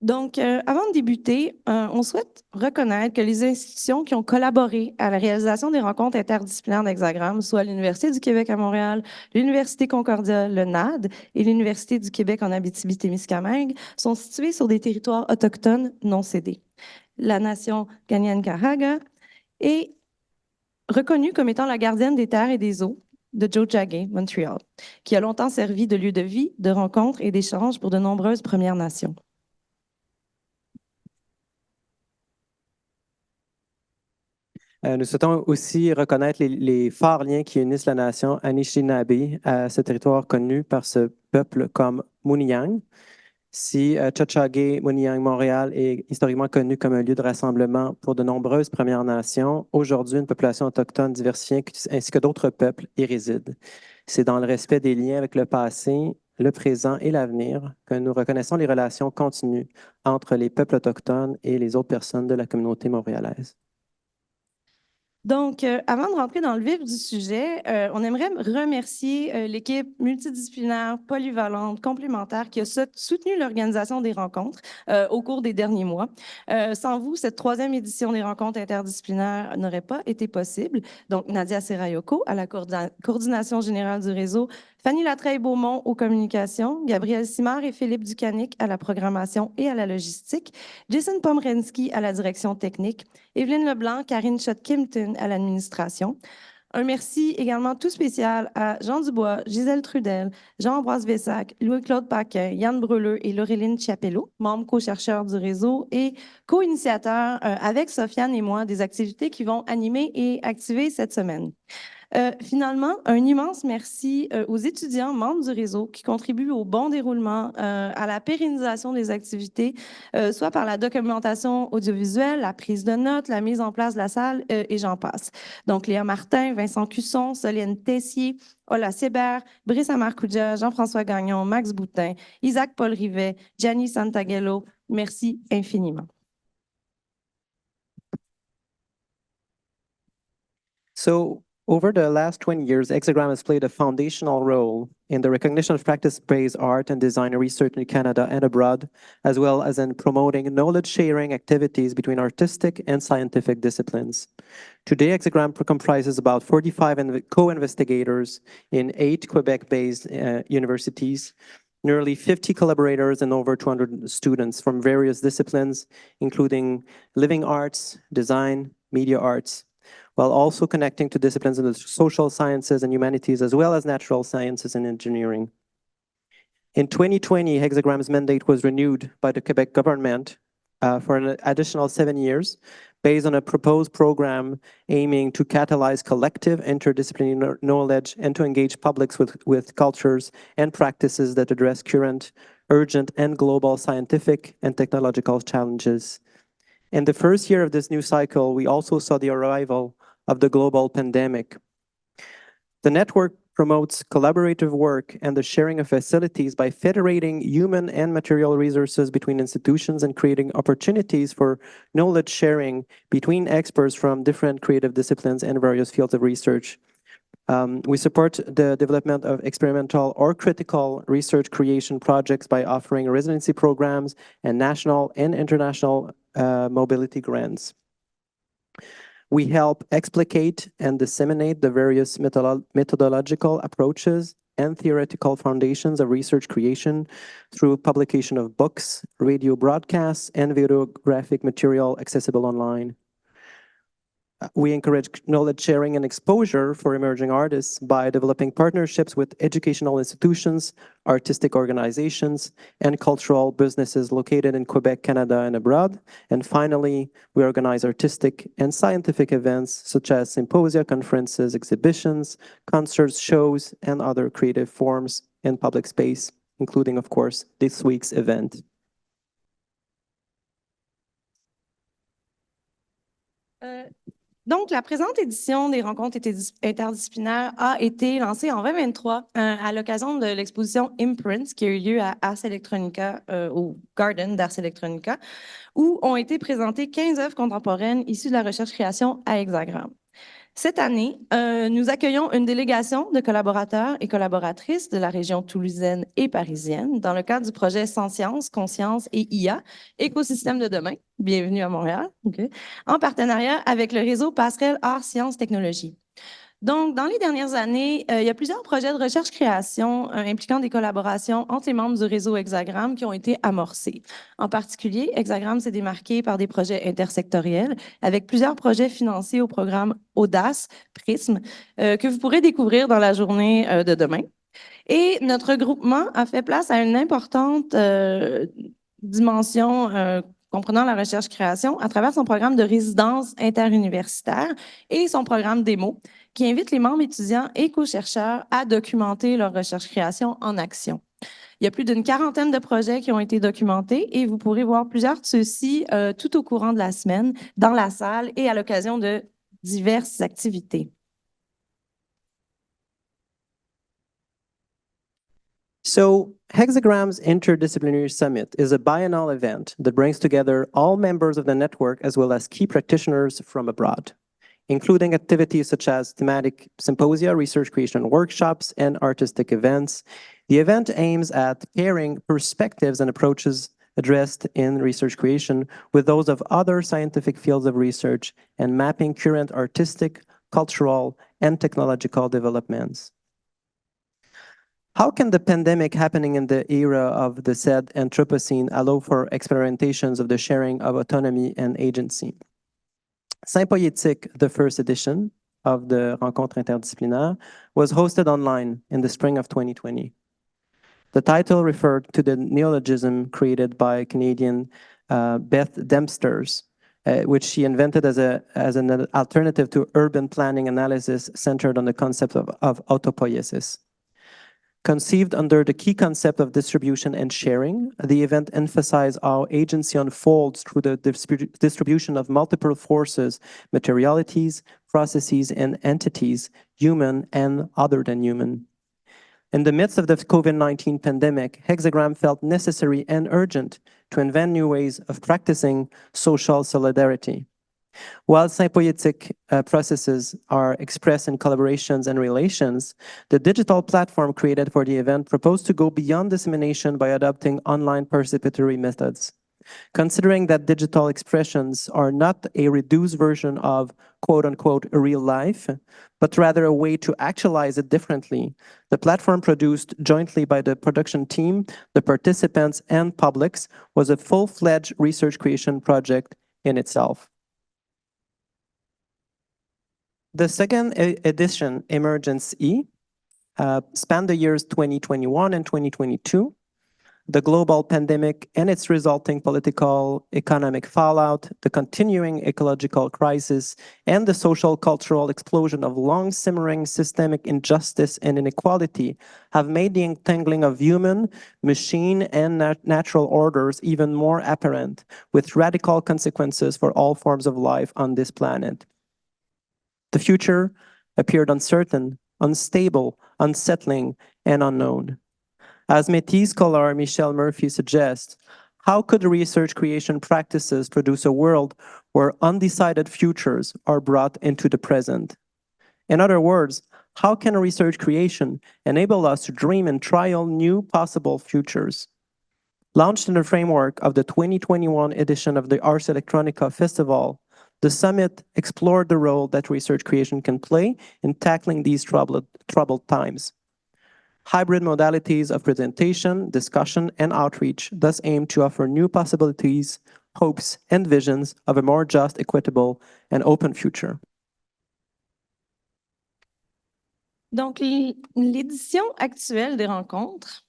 Donc, avant de débuter, on souhaite reconnaître que les institutions qui ont collaboré à la réalisation des rencontres interdisciplinaires d'Hexagram, soit l'Université du Québec à Montréal, l'Université Concordia, le NAD et l'Université du Québec en Abitibi-Témiscamingue, sont situées sur des territoires autochtones non cédés. La nation Kanien'kehá:ka est reconnue comme étant la gardienne des terres et des eaux de Tiohtià:ke, Montréal, qui a longtemps servi de lieu de vie, de rencontre et d'échange pour de nombreuses Premières Nations. Nous souhaitons aussi reconnaître les forts liens qui unissent la nation Anishinaabe à ce territoire connu par ce peuple comme Mouniang. Si Tiohtià:ke Mouniang Montréal est historiquement connu comme un lieu de rassemblement pour de nombreuses Premières Nations, aujourd'hui, une population autochtone diversifiée ainsi que d'autres peuples y résident. C'est dans le respect des liens avec le passé, le présent et l'avenir que nous reconnaissons les relations continues entre les peuples autochtones et les autres personnes de la communauté montréalaise. Donc, avant de rentrer dans le vif du sujet, on aimerait remercier l'équipe multidisciplinaire, polyvalente, complémentaire qui a soutenu l'organisation des rencontres au cours des derniers mois. Sans vous, cette troisième édition des rencontres interdisciplinaires n'aurait pas été possible. Donc, Nadia Serayoko à la coordination générale du réseau, Fanny Latreille-Beaumont aux communications, Gabriel Simard et Philippe Ducanic à la programmation et à la logistique, Jason Pomrensky à la direction technique, Evelyne Leblanc, Karine Schott-Kimpton à l'administration. Un merci également tout spécial à Jean Dubois, Gisèle Trudel, Jean-Ambroise Vessac, Louis-Claude Paquin, Yann Breleux et Laureline Chiapello, membres co-chercheurs du réseau et co-initiateurs avec Sofiane et moi des activités qui vont animer et activer cette semaine. Finalement, un immense merci aux étudiants membres du réseau qui contribuent au bon déroulement, à la pérennisation des activités, soit par la documentation audiovisuelle, la prise de notes, la mise en place de la salle et j'en passe. Donc, Léa Martin, Vincent Cusson, Soliane Tessier, Ola Sébert, Brice Amarcoudia, Jean-François Gagnon, Max Boutin, Isaac Paul Rivet, Gianni Santagello, merci infiniment. So, over the last 20 years, Hexagram has played a foundational role in the recognition of practice-based art and design research in Canada and abroad, as well as in promoting knowledge-sharing activities between artistic and scientific disciplines. Today, Hexagram comprises about 45 co-investigators in 8 Quebec-based universities, nearly 50 collaborators and over 200 students from various disciplines, including living arts, design, media arts, while also connecting to disciplines in the social sciences and humanities, as well as natural sciences and engineering. In 2020, Hexagram's mandate was renewed by the Quebec government for an additional 7 years, based on a proposed program aiming to catalyze collective interdisciplinary knowledge and to engage publics with cultures and practices that address current, urgent, and global scientific and technological challenges. In the first year of this new cycle, we also saw the arrival of the global pandemic. The network promotes collaborative work and the sharing of facilities by federating human and material resources between institutions and creating opportunities for knowledge sharing between experts from different creative disciplines and various fields of research. We support the development of experimental or critical research creation projects by offering residency programs and national and international mobility grants. We help explicate and disseminate the various methodological approaches and theoretical foundations of research creation through publication of books, radio broadcasts, and videographic material accessible online. We encourage knowledge sharing and exposure for emerging artists by developing partnerships with educational institutions, artistic organizations, and cultural businesses located in Quebec, Canada, and abroad. And finally, we organize artistic and scientific events such as symposia, conferences, exhibitions, concerts, shows, and other creative forms in public space, including, of course, this week's event. Donc, la présente édition des rencontres interdisciplinaires a été lancée en 2023 à l'occasion de l'exposition Imprints qui a eu lieu à Ars Electronica, au Garden d'Ars Electronica, où ont été présentées 15 œuvres contemporaines issues de la recherche-création à Hexagram. Cette année, nous accueillons une délégation de collaborateurs et collaboratrices de la région toulousaine et parisienne dans le cadre du projet Sciences, Conscience et IA, Écosystème de demain. Bienvenue à Montréal. Okay. En partenariat avec le réseau Passerelle Arts, Sciences, Technologies. Donc, dans les dernières années, il y a plusieurs projets de recherche-création impliquant des collaborations entre les membres du réseau Hexagramme qui ont été amorcés. En particulier, Hexagramme s'est démarqué par des projets intersectoriels avec plusieurs projets financés au programme Audace, Prisme, que vous pourrez découvrir dans la journée de demain. Et notre regroupement a fait place à une importante dimension comprenant la recherche-création à travers son programme de résidence interuniversitaire et son programme démo, qui invite les membres étudiants et co-chercheurs à documenter leur recherche-création en action. Il y a plus d'une quarantaine de projets qui ont été documentés et vous pourrez voir plusieurs de ceux-ci tout au courant de la semaine dans la salle et à l'occasion de diverses activités. So, Hexagram's Interdisciplinary Summit is a biennial event that brings together all members of the network as well as key practitioners from abroad, including activities such as thematic symposia, research creation workshops, and artistic events. The event aims at pairing perspectives and approaches addressed in research creation with those of other scientific fields of research and mapping current artistic, cultural, and technological developments. How can the pandemic happening in the era of the said Anthropocene allow for experimentations of the sharing of autonomy and agency? Sympoietique, the first edition of the Rencontre Interdisciplinaire, was hosted online in the spring of 2020. The title referred to the neologism created by Canadian Beth Dempsters, which she invented as an alternative to urban planning analysis centered on the concept of autopoiesis. Conceived under the key concept of distribution and sharing, the event emphasized how agency unfolds through the distribution of multiple forces, materialities, processes, and entities, human and other than human. In the midst of the COVID-19 pandemic, Hexagram felt necessary and urgent to invent new ways of practicing social solidarity. While sympoietic processes are expressed in collaborations and relations, the digital platform created for the event proposed to go beyond dissemination by adopting online participatory methods. Considering that digital expressions are not a reduced version of quote-unquote real life, but rather a way to actualize it differently, the platform produced jointly by the production team, the participants, and publics was a full-fledged research creation project in itself. The second edition, Emergence E, spanned the years 2021 and 2022. The global pandemic and its resulting political, economic fallout, the continuing ecological crisis, and the social cultural explosion of long-simmering systemic injustice and inequality have made the entangling of human, machine, and natural orders even more apparent, with radical consequences for all forms of life on this planet. The future appeared uncertain, unstable, unsettling, and unknown. As Métis scholar Michelle Murphy suggests, how could research creation practices produce a world where undecided futures are brought into the present? In other words, how can research creation enable us to dream and trial new possible futures? Launched in the framework of the 2021 edition of the Ars Electronica Festival, the summit explored the role that research creation can play in tackling these troubled times. Hybrid modalities of presentation, discussion, and outreach thus aim to offer new possibilities, hopes, and visions of a more just, equitable, and open future. Donc, l'édition actuelle des rencontres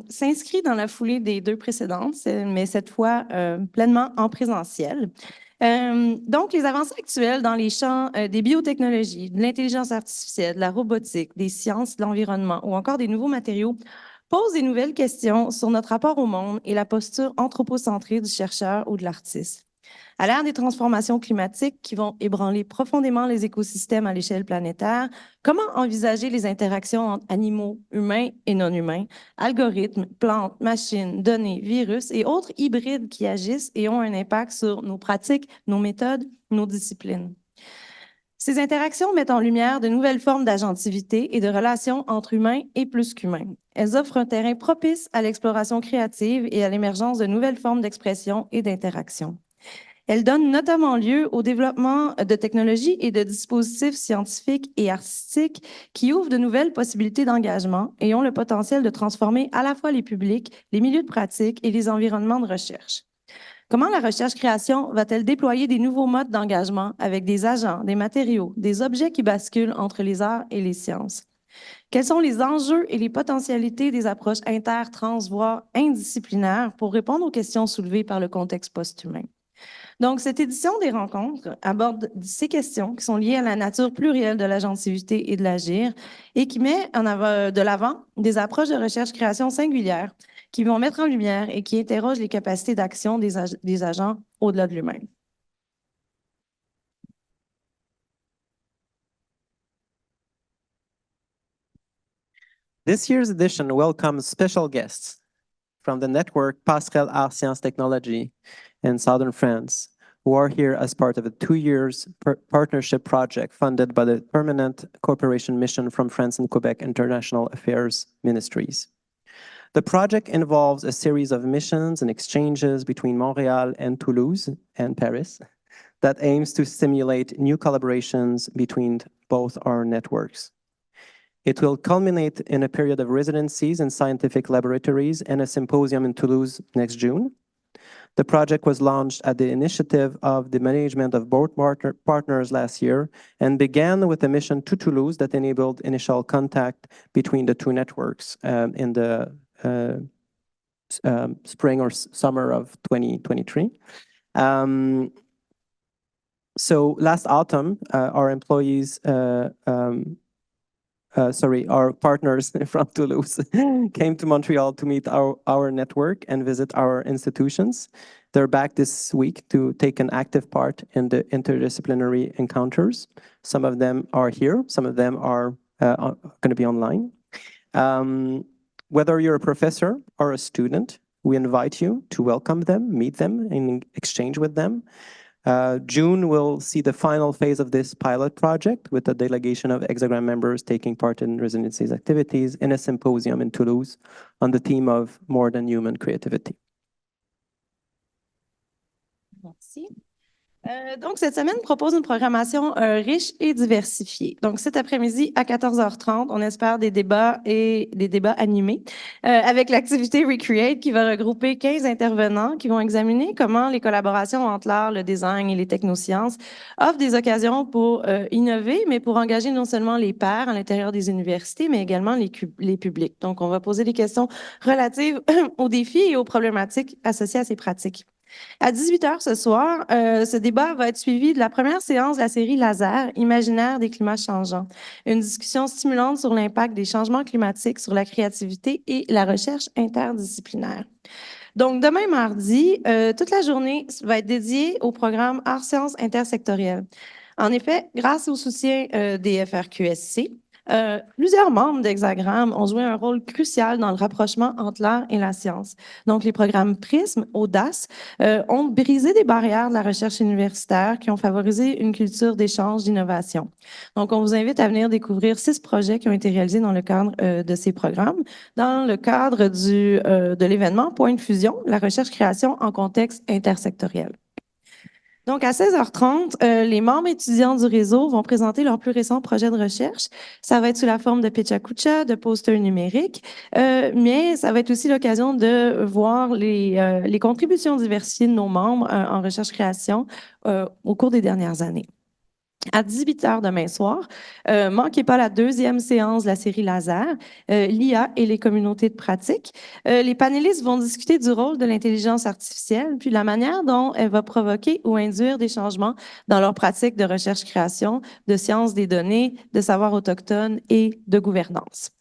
s'inscrit dans la foulée des deux précédentes, mais cette fois pleinement en présentiel. Donc, les avancées actuelles dans les champs des biotechnologies, de l'intelligence artificielle, de la robotique, des sciences de l'environnement ou encore des nouveaux matériaux posent des nouvelles questions sur notre rapport au monde et la posture anthropocentrée du chercheur ou de l'artiste. À l'ère des transformations climatiques qui vont ébranler profondément les écosystèmes à l'échelle planétaire, comment envisager les interactions entre animaux, humains et non-humains, algorithmes, plantes, machines, données, virus et autres hybrides qui agissent et ont un impact sur nos pratiques, nos méthodes, nos disciplines? Ces interactions mettent en lumière de nouvelles formes d'agentivité et de relations entre humains et plus qu'humains. Elles offrent un terrain propice à l'exploration créative et à l'émergence de nouvelles formes d'expression et d'interaction. Elles donnent notamment lieu au développement de technologies et de dispositifs scientifiques et artistiques qui ouvrent de nouvelles possibilités d'engagement et ont le potentiel de transformer à la fois les publics, les milieux de pratique et les environnements de recherche. Comment la recherche-création va-t-elle déployer des nouveaux modes d'engagement avec des agents, des matériaux, des objets qui basculent entre les arts et les sciences? Quels sont les enjeux et les potentialités des approches inter, trans, voire indisciplinaires pour répondre aux questions soulevées par le contexte post-humain? Donc, cette édition des rencontres aborde ces questions qui sont liées à la nature plurielle de l'agentivité et de l'agir et qui met de l'avant des approches de recherche-création singulières qui vont mettre en lumière et qui interrogent les capacités d'action des agents au-delà de l'humain. This year's edition welcomes special guests from the network Passerelle Arts Sciences Technology in southern France, who are here as part of a 2 years partnership project funded by the Permanent Cooperation Mission from France and Quebec International Affairs Ministries. The project involves a series of missions and exchanges between Montreal and Toulouse and Paris that aims to stimulate new collaborations between both our networks. It will culminate in a period of residencies in scientific laboratories and a symposium in Toulouse next June. The project was launched at the initiative of the management of both partners last year and began with a mission to Toulouse that enabled initial contact between the two networks in the spring or summer of 2023. So last autumn, our partners from Toulouse came to Montreal to meet our network and visit our institutions. They're back this week to take an active part in the interdisciplinary encounters. Some of them are here, some of them are going to be online. Whether you're a professor or a student, we invite you to welcome them, meet them, and exchange with them. June will see the final phase of this pilot project with a delegation of Hexagram members taking part in residencies activities in a symposium in Toulouse on the theme of more than human creativity. Merci. Donc, cette semaine propose une programmation riche et diversifiée. Donc, cet après-midi à 14h30, on espère des débats animés avec l'activité Recreate qui va regrouper 15 intervenants qui vont examiner comment les collaborations entre l'art, le design et les technosciences offrent des occasions pour innover, mais pour engager non seulement les pairs à l'intérieur des universités, mais également les publics. Donc, on va poser des questions relatives aux défis et aux problématiques associées à ces pratiques. À 18h ce soir, ce débat va être suivi de la première séance de la série Laser, Imaginaire des climats changeants. Une discussion stimulante sur l'impact des changements climatiques sur la créativité et la recherche interdisciplinaire. Donc, demain mardi, toute la journée va être dédiée au programme Arts Sciences intersectorielles. En effet, grâce au soutien des FRQSC, plusieurs membres d'Hexagram ont joué un rôle crucial dans le rapprochement entre l'art et la science. Donc, les programmes PRISM, Audace, ont brisé des barrières de la recherche universitaire qui ont favorisé une culture d'échange, d'innovation. Donc, on vous invite à venir découvrir 6 projets qui ont été réalisés dans le cadre de ces programmes, dans le cadre de l'événement Point de fusion, la recherche-création en contexte intersectoriel. Donc, à 16h30, les membres étudiants du réseau vont présenter leur plus récent projet de recherche. Ça va être sous la forme de pitch-à-coucha, de posters numériques, mais ça va être aussi l'occasion de voir les contributions diversifiées de nos membres en recherche-création au cours des dernières années. À 18h demain soir, manquez pas la deuxième séance de la série Laser, l'IA et les communautés de pratique. Les panélistes vont discuter du rôle de l'intelligence artificielle, puis la manière dont elle va provoquer ou induire des changements dans leurs pratiques de recherche-création, de sciences des données, de savoir autochtone et de gouvernance.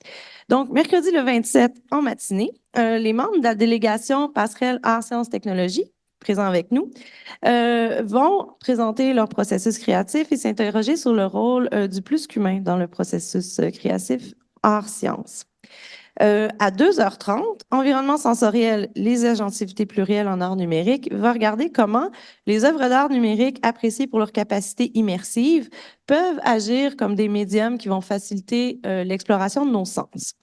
Donc, mercredi le 27 en matinée, les membres de la délégation Passerelle Arts Sciences Technologie présents avec nous, vont présenter leur processus créatif et s'interroger sur le rôle du plus qu'humain dans le processus créatif art-sciences. À 2h30, Environnement sensoriel, les agentivités plurielles en art numérique va regarder comment les œuvres d'art numérique appréciées pour leur capacité immersive peuvent agir comme des médiums qui vont faciliter l'exploration de nos sens.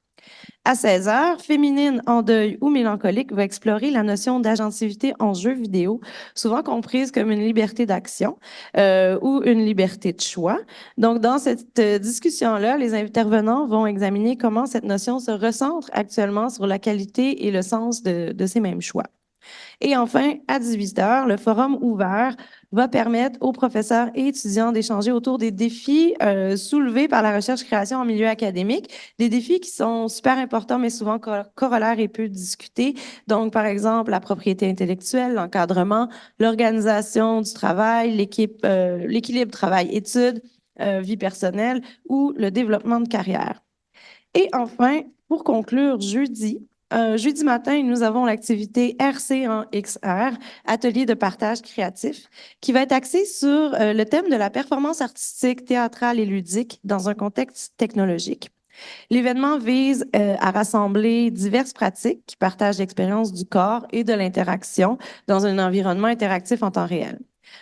À 16h, Féminine en deuil ou mélancolique va explorer la notion d'agentivité en jeu vidéo, souvent comprise comme une liberté d'action ou une liberté de choix. Donc, dans cette discussion-là, les intervenants vont examiner comment cette notion se recentre actuellement sur la qualité et le sens de ces mêmes choix. Et enfin, à 18h, le forum ouvert va permettre aux professeurs et étudiants d'échanger autour des défis soulevés par la recherche-création en milieu académique, des défis qui sont super importants, mais souvent corollaires et peu discutés. Donc, par exemple, la propriété intellectuelle, l'encadrement, l'organisation du travail, l'équilibre travail-études, vie personnelle ou le développement de carrière. Et enfin, pour conclure, jeudi matin, nous avons l'activité RC en XR, atelier de partage créatif, qui va être axé sur le thème de la performance artistique, théâtrale et ludique dans un contexte technologique. L'événement vise à rassembler diverses pratiques qui partagent l'expérience du corps et de l'interaction dans un environnement interactif en temps réel.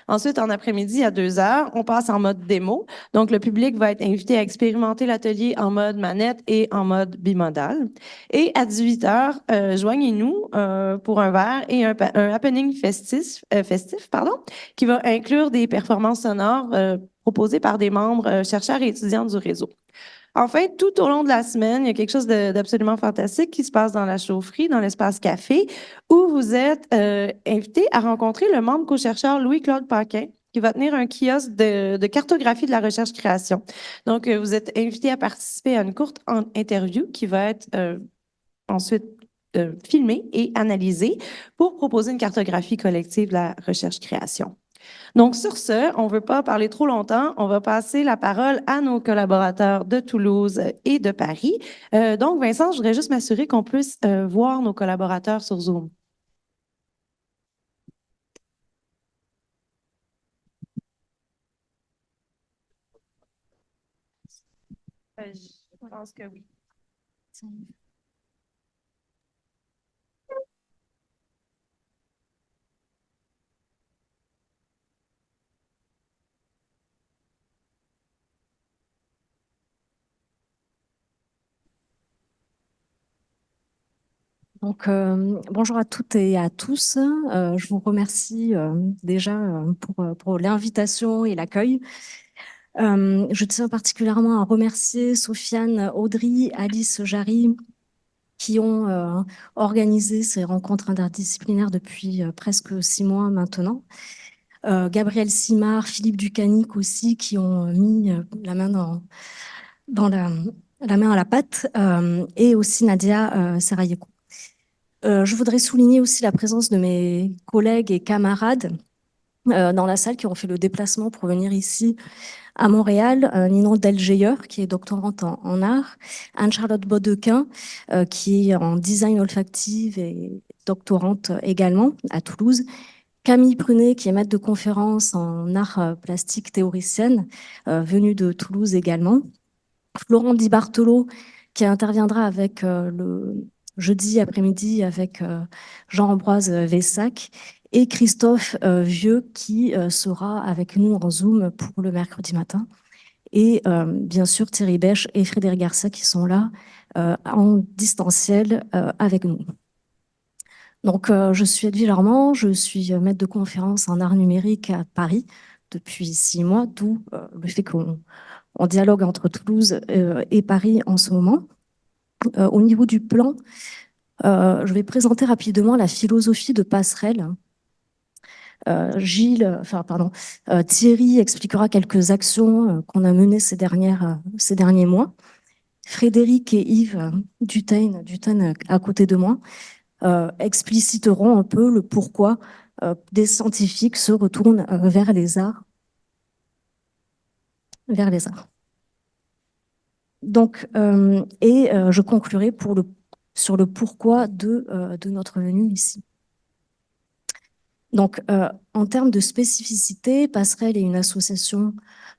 Ensuite, en après-midi, à 2h, on passe en mode démo. Donc, le public va être invité à expérimenter l'atelier en mode manette et en mode bimodal. Et à 18h, joignez-nous pour un verre et un happening festif, qui va inclure des performances sonores proposées par des membres, chercheurs et étudiants du réseau. Enfin, tout au long de la semaine, il y a quelque chose d'absolument fantastique qui se passe dans la chaufferie, dans l'espace café, où vous êtes invité à rencontrer le membre co-chercheur Louis-Claude Paquin, qui va tenir un kiosque de cartographie de la recherche-création. Donc, vous êtes invité à participer à une courte interview qui va être ensuite filmée et analysée pour proposer une cartographie collective de la recherche-création. Donc, sur ce, on ne veut pas parler trop longtemps. On va passer la parole à nos collaborateurs de Toulouse et de Paris. Donc, Vincent, je voudrais juste m'assurer qu'on puisse voir nos collaborateurs sur Zoom. Je pense que oui. Donc, bonjour à toutes et à tous. Je vous remercie déjà pour l'invitation et l'accueil. Je tiens particulièrement à remercier Sofiane Audry, Alice Jarry, qui ont organisé ces rencontres interdisciplinaires depuis presque 6 mois maintenant. Gabriel Simard, Philippe Ducanic aussi, qui ont mis la main la main à la pâte, et aussi Nadia Serayeko. Je voudrais souligner aussi la présence de mes collègues et camarades dans la salle qui ont fait le déplacement pour venir ici à Montréal. Ninon Delgeyer, qui est doctorante en art, Anne-Charlotte Baudequin, qui est en design olfactive et doctorante également à Toulouse, Camille Prunet, qui est maître de conférence en art plastique théoricienne, venue de Toulouse également, Florent Di Bartolo, qui interviendra avec le jeudi après-midi avec Jean-Ambroise Vessac, et Christophe Vieux, qui sera avec nous en Zoom pour le mercredi matin. Et bien sûr, Thierry Bèche et Frédéric Garcia qui sont là en distanciel avec nous. Donc, je suis Edwige Armand, je suis maître de conférence en art numérique à Paris depuis 6 mois, d'où le fait qu'on dialogue entre Toulouse et Paris en ce moment. Au niveau du plan, je vais présenter rapidement la philosophie de passerelle. Thierry expliquera quelques actions qu'on a menées ces derniers mois. Frédéric et Yves Dutain à côté de moi, expliciteront un peu le pourquoi des scientifiques se retournent vers les arts. Donc, je conclurai sur le pourquoi de notre venue ici. Donc, en termes de spécificité, Passerelle est une association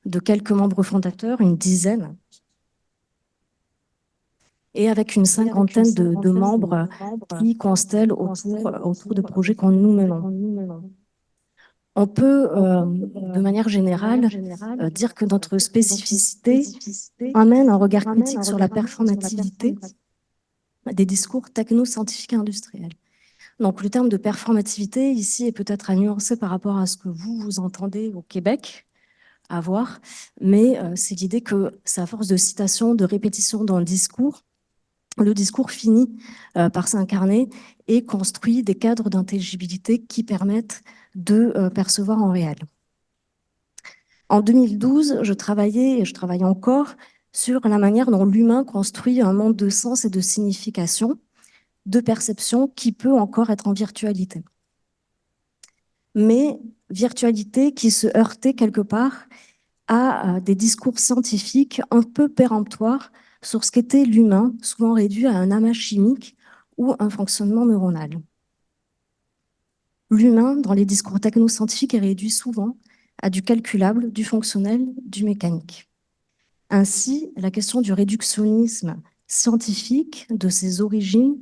de quelques membres fondateurs, une dizaine. et avec une cinquantaine de membres qui constellent autour de projets que nous menons. On peut, de manière générale, dire que notre spécificité amène un regard critique sur la performativité des discours techno-scientifiques et industriels. Donc, le terme de performativité, ici, est peut-être à nuancer par rapport à ce que vous entendez au Québec, à voir, mais c'est l'idée que c'est à force de citation, de répétition dans le discours finit par s'incarner et construit des cadres d'intelligibilité qui permettent de percevoir en réel. En 2012, je travaillais, et je travaille encore, sur la manière dont l'humain construit un monde de sens et de signification, de perception qui peut encore être en virtualité. Mais virtualité qui se heurtait quelque part à des discours scientifiques un peu péremptoires sur ce qu'était l'humain, souvent réduit à un amas chimique ou un fonctionnement neuronal. L'humain, dans les discours technoscientifiques, est réduit souvent à du calculable, du fonctionnel, du mécanique. Ainsi, la question du réductionnisme scientifique, de ses origines,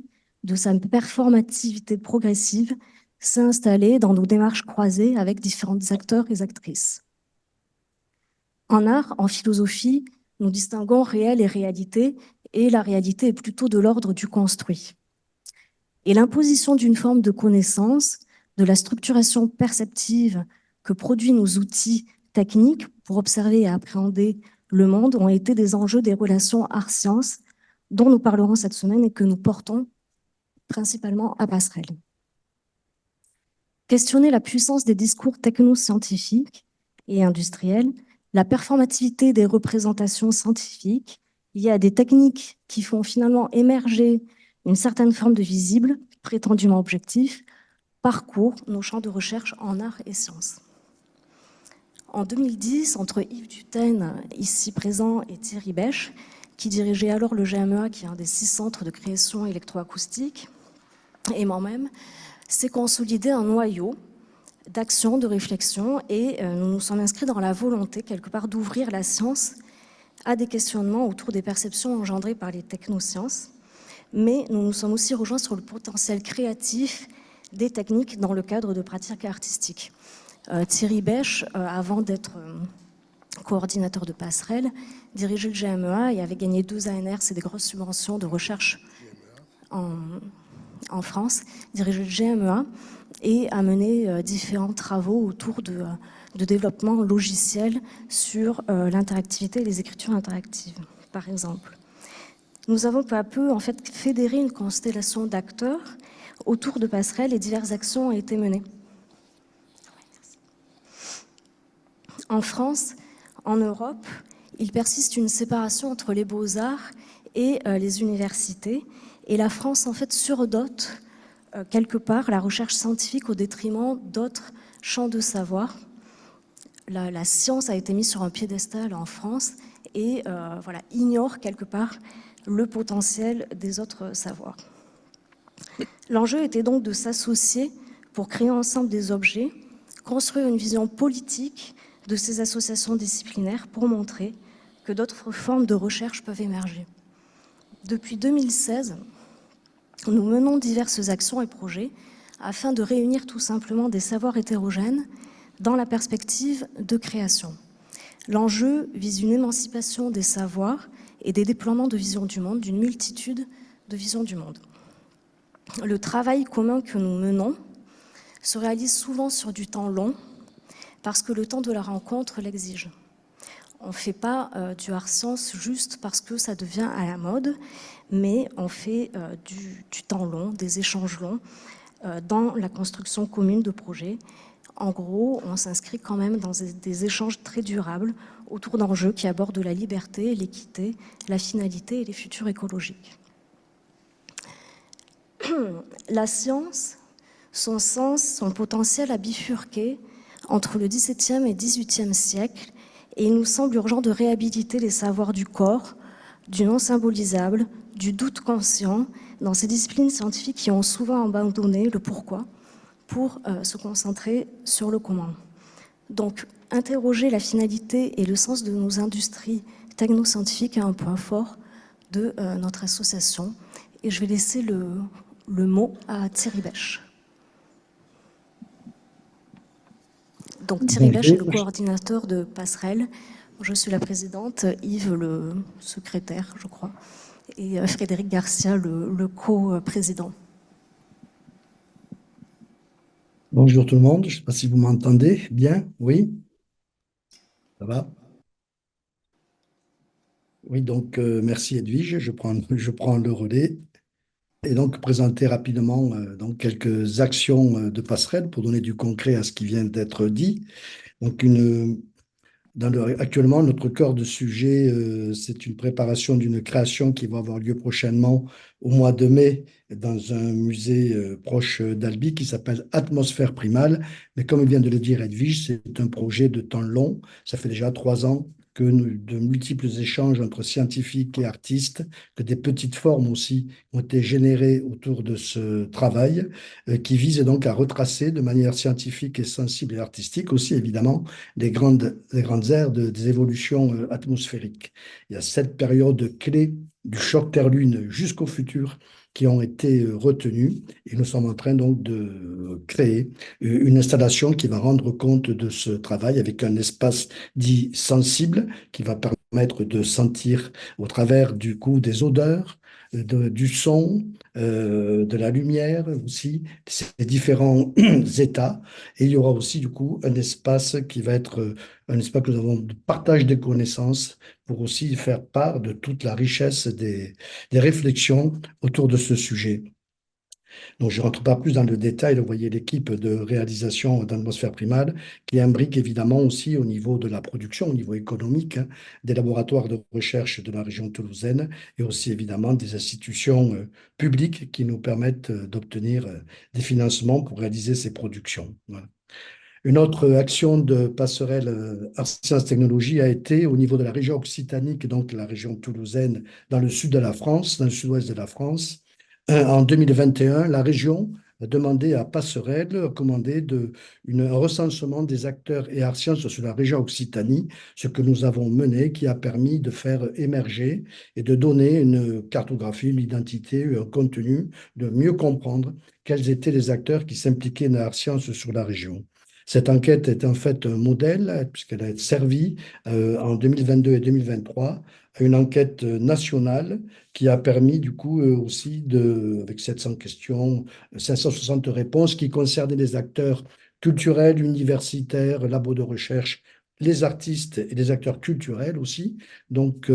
de sa performativité progressive, s'est installée dans nos démarches croisées avec différents acteurs et actrices. En art, en philosophie, nous distinguons réel et réalité, et la réalité est plutôt de l'ordre du construit. Et l'imposition d'une forme de connaissance, de la structuration perceptive que produisent nos outils techniques pour observer et appréhender le monde ont été des enjeux des relations art-sciences dont nous parlerons cette semaine et que nous portons principalement à Passerelle. Questionner la puissance des discours techno-scientifiques et industriels, la performativité des représentations scientifiques, il y a des techniques qui font finalement émerger une certaine forme de visible, prétendument objectif, parcourt nos champs de recherche en art et sciences. En 2010, entre Yves Duthène, ici présent, et Thierry Bêche, qui dirigeait alors le GMEA, qui est un des 6 centres de création électroacoustique, et moi-même, s'est consolidé un noyau d'action, de réflexion, et nous nous sommes inscrits dans la volonté, quelque part, d'ouvrir la science à des questionnements autour des perceptions engendrées par les technosciences, mais nous nous sommes aussi rejoints sur le potentiel créatif des techniques dans le cadre de pratiques artistiques. Thierry Bêche, avant d'être coordinateur de Passerelle, dirigeait le GMEA et avait gagné 2 ANR, c'est des grosses subventions de recherche en France, dirigeait le GMEA et a mené différents travaux autour de développement logiciel sur l'interactivité et les écritures interactives, par exemple. Nous avons peu à peu en fait fédéré une constellation d'acteurs autour de Passerelle et diverses actions ont été menées. En France, en Europe, il persiste une séparation entre les beaux-arts et les universités. Et la France, en fait, surdote quelque part la recherche scientifique au détriment d'autres champs de savoir. La science a été mise sur un piédestal en France et ignore quelque part le potentiel des autres savoirs. L'enjeu était donc de s'associer pour créer ensemble des objets, construire une vision politique de ces associations disciplinaires pour montrer que d'autres formes de recherche peuvent émerger. Depuis 2016, nous menons diverses actions et projets afin de réunir tout simplement des savoirs hétérogènes dans la perspective de création. L'enjeu vise une émancipation des savoirs et des déploiements de vision du monde, d'une multitude de visions du monde. Le travail commun que nous menons se réalise souvent sur du temps long parce que le temps de la rencontre l'exige. On ne fait pas du art science juste parce que ça devient à la mode, mais on fait du temps long, des échanges longs dans la construction commune de projets. En gros, on s'inscrit quand même dans des échanges très durables autour d'enjeux qui abordent la liberté, l'équité, la finalité et les futurs écologiques. La science, son sens, son potentiel a bifurqué entre le XVIIe et XVIIIe siècle et il nous semble urgent de réhabiliter les savoirs du corps, du non symbolisable, du doute conscient dans ces disciplines scientifiques qui ont souvent abandonné le pourquoi pour se concentrer sur le comment. Donc, interroger la finalité et le sens de nos industries technoscientifiques est un point fort de notre association. Et je vais laisser le mot à Thierry Bèche. Donc Thierry Bèche est le coordinateur de Passerelle. Je suis la présidente, Yves le secrétaire, je crois, et Frédéric Garcia le co-président. Bonjour tout le monde, je ne sais pas si vous m'entendez bien, oui? Ça va? Oui, donc merci Edwige, je prends le relais. Et donc présenter rapidement donc, quelques actions de passerelle pour donner du concret à ce qui vient d'être dit. Donc actuellement, notre cœur de sujet, c'est une préparation d'une création qui va avoir lieu prochainement au mois de mai dans un musée proche d'Albi qui s'appelle Atmosphère Primale. Mais comme vient de le dire Edwige, c'est un projet de temps long. Ça fait déjà 3 ans que de multiples échanges entre scientifiques et artistes, que des petites formes aussi ont été générées autour de ce travail qui vise donc à retracer de manière scientifique et sensible et artistique aussi évidemment des grandes aires des évolutions atmosphériques. Il y a 7 périodes clés du choc Terre-Lune jusqu'au futur qui ont été retenues et nous sommes en train donc de créer une installation qui va rendre compte de ce travail avec un espace dit sensible qui va permettre de sentir au travers du coup des odeurs, du son, de la lumière aussi, ces différents états. Et il y aura aussi du coup un espace qui va être un espace que nous avons de partage des connaissances pour aussi faire part de toute la richesse des réflexions autour de ce sujet. Donc, je ne rentre pas plus dans le détail. Vous voyez l'équipe de réalisation d'Atmosphère Primale qui imbrique évidemment aussi au niveau de la production, au niveau économique, hein, des laboratoires de recherche de la région toulousaine et aussi évidemment des institutions publiques qui nous permettent d'obtenir des financements pour réaliser ces productions. Voilà. Une autre action de passerelle Arts Sciences Technologies a été au niveau de la région occitanique, donc la région toulousaine, dans le sud de la France, dans le sud-ouest de la France. En 2021, la région a demandé à Passerelle, a commandé un recensement des acteurs et arts sciences sur la région Occitanie, ce que nous avons mené, qui a permis de faire émerger et de donner une cartographie, une identité, un contenu, de mieux comprendre quels étaient les acteurs qui s'impliquaient dans l'art sciences sur la région. Cette enquête est en fait un modèle, puisqu'elle a servi en 2022 et 2023 à une enquête nationale qui a permis du coup aussi, avec 700 questions, 560 réponses qui concernaient les acteurs culturels, universitaires, labos de recherche, les artistes et les acteurs culturels aussi. Donc,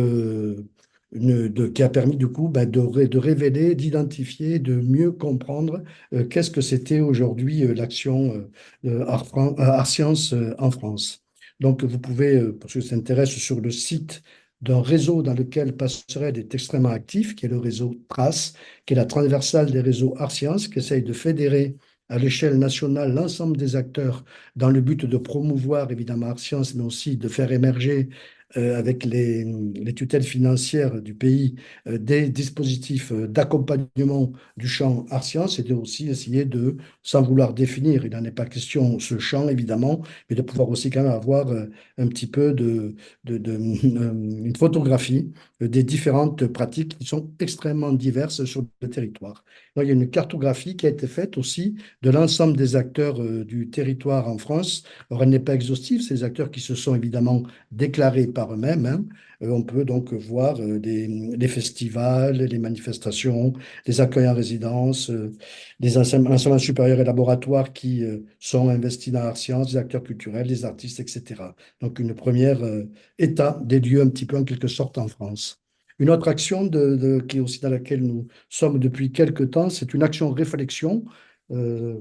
qui a permis du coup de révéler, d'identifier, de mieux comprendre qu'est-ce que c'était aujourd'hui l'action Art Science en France. Donc vous pouvez, pour ceux qui s'intéressent, sur le site d'un réseau dans lequel Passerelle est extrêmement actif, qui est le réseau TRACE, qui est la transversale des réseaux Art Science, qui essaye de fédérer à l'échelle nationale l'ensemble des acteurs dans le but de promouvoir évidemment Art Science, mais aussi de faire émerger avec les tutelles financières du pays, des dispositifs d'accompagnement du champ art sciences et de aussi essayer de, sans vouloir définir, il n'en est pas question ce champ évidemment, mais de pouvoir aussi quand même avoir un petit peu une photographie des différentes pratiques qui sont extrêmement diverses sur le territoire. Donc, il y a une cartographie qui a été faite aussi de l'ensemble des acteurs du territoire en France. Alors, elle n'est pas exhaustive, ces acteurs qui se sont évidemment déclarés par eux-mêmes, hein. On peut donc voir les festivals, les manifestations, les accueils en résidence, les enseignements supérieurs et laboratoires qui sont investis dans l'art science, les acteurs culturels, les artistes, etc. Donc une première état des lieux un petit peu en quelque sorte en France. Une autre action qui est aussi dans laquelle nous sommes depuis quelque temps, c'est une action réflexion euh,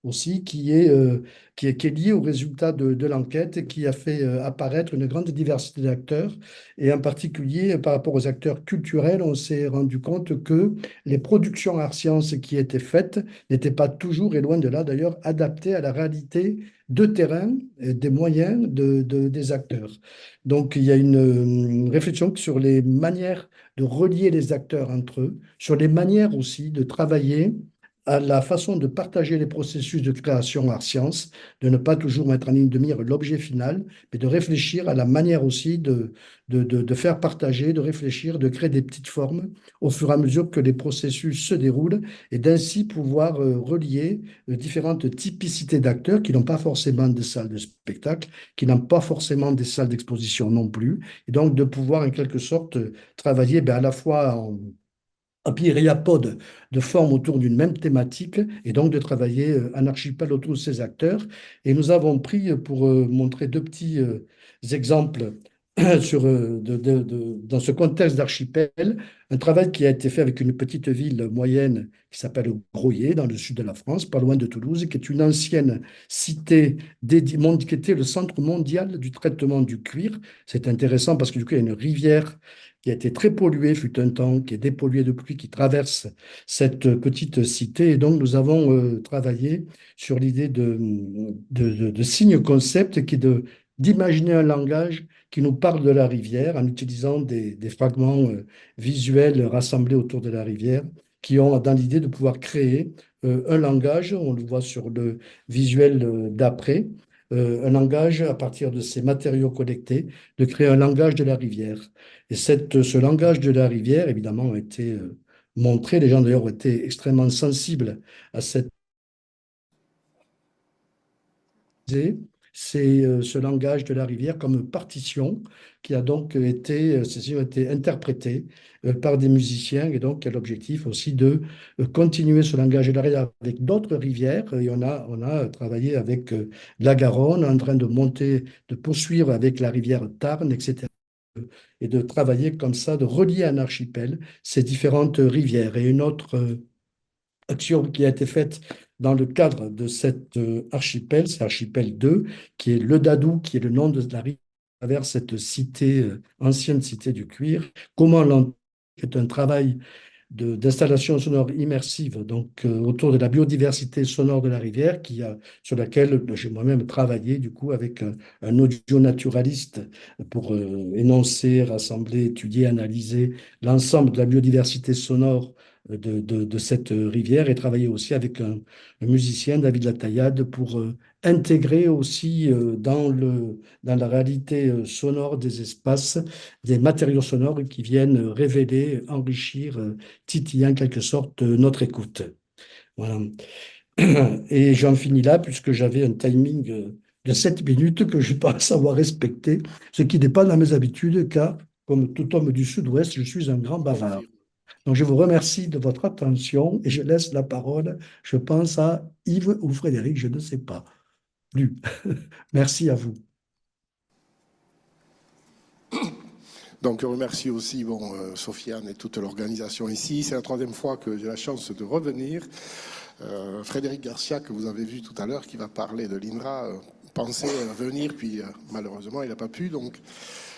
aussi qui est liée au résultat de l'enquête et qui a fait apparaître une grande diversité d'acteurs. Et en particulier, par rapport aux acteurs culturels, on s'est rendu compte que les productions art sciences qui étaient faites n'étaient pas toujours, et loin de là d'ailleurs, adaptées à la réalité de terrain et des moyens des acteurs. Donc, il y a une réflexion sur les manières de relier les acteurs entre eux, sur les manières aussi de travailler à la façon de partager les processus de création art science, de ne pas toujours mettre en ligne de mire l'objet final, mais de réfléchir à la manière aussi de faire partager, de réfléchir, de créer des petites formes au fur et à mesure que les processus se déroulent et d'ainsi pouvoir relier différentes typicités d'acteurs qui n'ont pas forcément de salles de spectacle, qui n'ont pas forcément des salles d'exposition non plus, et donc de pouvoir en quelque sorte travailler à la fois en myriapode de formes autour d'une même thématique et donc de travailler en archipel autour de ces acteurs. Et nous avons pris, pour montrer deux petits exemples dans ce contexte d'archipel, un travail qui a été fait avec une petite ville moyenne qui s'appelle Groyer, dans le sud de la France, pas loin de Toulouse, qui est une ancienne cité qui était le centre mondial du traitement du cuir. C'est intéressant parce que du coup, il y a une rivière qui a été très polluée, fut un temps, qui est dépolluée depuis, qui traverse cette petite cité. Et donc, nous avons travaillé sur l'idée de signe concept qui est d'imaginer un langage qui nous parle de la rivière en utilisant des fragments visuels rassemblés autour de la rivière qui ont dans l'idée de pouvoir créer un langage, on le voit sur le visuel d'après, un langage à partir de ces matériaux collectés, de créer un langage de la rivière. Et ce langage de la rivière, évidemment, a été montré. Les gens, d'ailleurs, ont été extrêmement sensibles à cette c'est ce langage de la rivière comme partition qui a donc été interprété par des musiciens et donc qui a l'objectif aussi de continuer ce langage de la rivière avec d'autres rivières. Et on a travaillé avec la Garonne, en train de monter, de poursuivre avec la rivière Tarn, etc. Et de travailler comme ça, de relier un archipel ces différentes rivières. Et une autre action qui a été faite dans le cadre de cet archipel, c'est archipel 2, qui est le Dadou, qui est le nom de la rivière à travers cette cité, ancienne cité du cuir. Comment l'entendre est un travail d'installation sonore immersive donc, autour de la biodiversité sonore de la rivière sur laquelle j'ai moi-même travaillé du coup avec un audio-naturaliste pour énoncer, rassembler, étudier, analyser l'ensemble de la biodiversité sonore de cette rivière et travailler aussi avec un musicien, David Lataillade, pour intégrer aussi dans la réalité sonore des espaces des matériaux sonores qui viennent révéler, enrichir, titiller en quelque sorte notre écoute. Voilà. Et j'en finis là puisque j'avais un timing de 7 minutes que je pense avoir respecté, ce qui n'est pas dans mes habitudes car, comme tout homme du Sud-Ouest, je suis un grand bavard. Donc, je vous remercie de votre attention et je laisse la parole, je pense, à Yves ou Frédéric, je ne sais pas. Plus. Merci à vous. Donc, je remercie aussi Sofiane et toute l'organisation ici. C'est la troisième fois que j'ai la chance de revenir. Frédéric Garcia, que vous avez vu tout à l'heure, qui va parler de l'INRA, pensait venir, puis malheureusement, il n'a pas pu. Donc,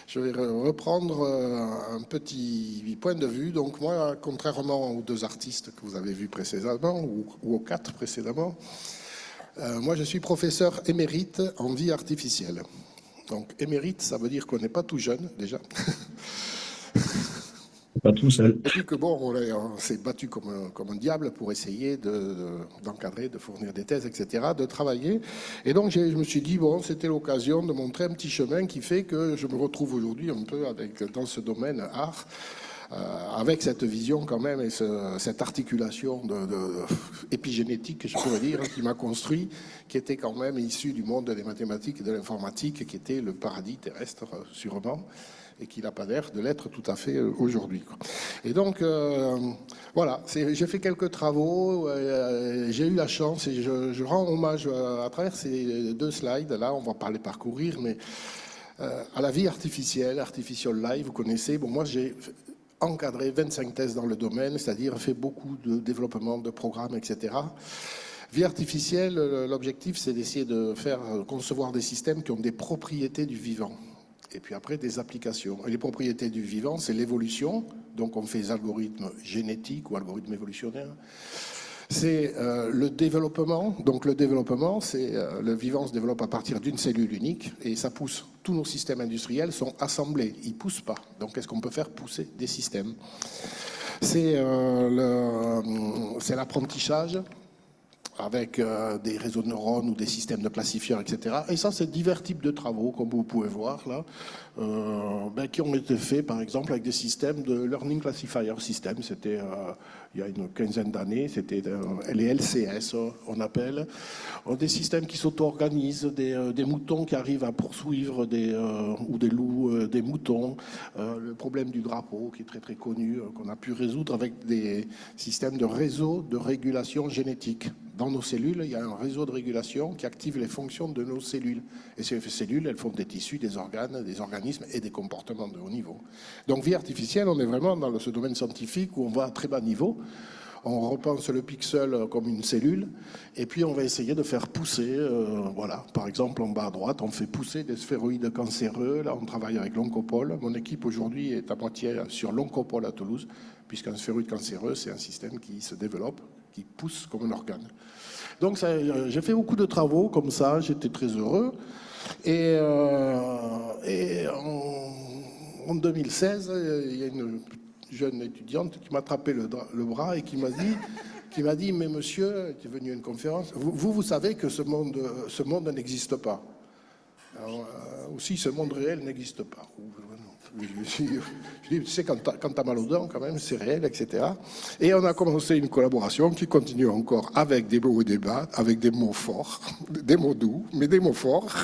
je vais reprendre un petit point de vue. Donc moi, contrairement aux deux artistes que vous avez vus précédemment, ou aux 4 précédemment, moi je suis professeur émérite en vie artificielle. Donc émérite, ça veut dire qu'on n'est pas tout jeune déjà. Pas tout seul. Et puis que on s'est battu comme un diable pour essayer d'encadrer, de fournir des thèses, etc., de travailler. Et donc je me suis dit, c'était l'occasion de montrer un petit chemin qui fait que je me retrouve aujourd'hui un peu dans ce domaine art, avec cette vision quand même et cette articulation épigénétique, je pourrais dire, qui m'a construit, qui était quand même issue du monde des mathématiques et de l'informatique, qui était le paradis terrestre, sûrement, et qui n'a pas l'air de l'être tout à fait aujourd'hui. Et donc, voilà, j'ai fait quelques travaux, j'ai eu la chance, et je rends hommage à travers ces 2 slides, là, on va pas les parcourir, mais à la vie artificielle, Artificial Life, vous connaissez, moi j'ai encadré 25 thèses dans le domaine, c'est-à-dire fait beaucoup de développement de programmes, etc. Vie artificielle, l'objectif, c'est d'essayer de faire concevoir des systèmes qui ont des propriétés du vivant. Et puis après, des applications. Et les propriétés du vivant, c'est l'évolution. Donc, on fait des algorithmes génétiques ou algorithmes évolutionnaires. C'est le développement. Donc, le développement, c'est le vivant se développe à partir d'une cellule unique et ça pousse. Tous nos systèmes industriels sont assemblés. Ils ne poussent pas. Donc, est-ce qu'on peut faire pousser des systèmes ? c'est l'apprentissage avec des réseaux de neurones ou des systèmes de classifieurs, etc. Et ça, c'est divers types de travaux, comme vous pouvez voir là, qui ont été faits, par exemple, avec des systèmes de Learning Classifier System. C'était il y a une quinzaine d'années, c'était les LCS, on appelle. Des systèmes qui s'auto-organisent, des moutons qui arrivent à poursuivre ou des loups, des moutons. Le problème du drapeau, qui est très très connu, qu'on a pu résoudre avec des systèmes de réseau de régulation génétique. Dans nos cellules, il y a un réseau de régulation qui active les fonctions de nos cellules. Et ces cellules, elles font des tissus, des organes, des organismes et des comportements de haut niveau. Donc, vie artificielle, on est vraiment dans ce domaine scientifique où on va à très bas niveau. On repense le pixel comme une cellule, et puis on va essayer de faire pousser, voilà, par exemple en bas à droite, on fait pousser des sphéroïdes cancéreux. Là, on travaille avec l'Oncopole. Mon équipe aujourd'hui est à moitié sur l'Oncopole à Toulouse, puisqu'un sphéroïde cancéreux, c'est un système qui se développe, qui pousse comme un organe. Donc j'ai fait beaucoup de travaux comme ça, j'étais très heureux. Et en 2016, il y a une jeune étudiante qui m'a attrapé le bras et qui m'a dit, mais monsieur, tu es venu à une conférence, vous savez que ce monde n'existe pas. Alors, aussi, ce monde réel n'existe pas. Je dis, tu sais, quand t'as mal aux dents, quand même, c'est réel, etc. Et on a commencé une collaboration qui continue encore avec des hauts et des bas, avec des mots forts, des mots doux, mais des mots forts.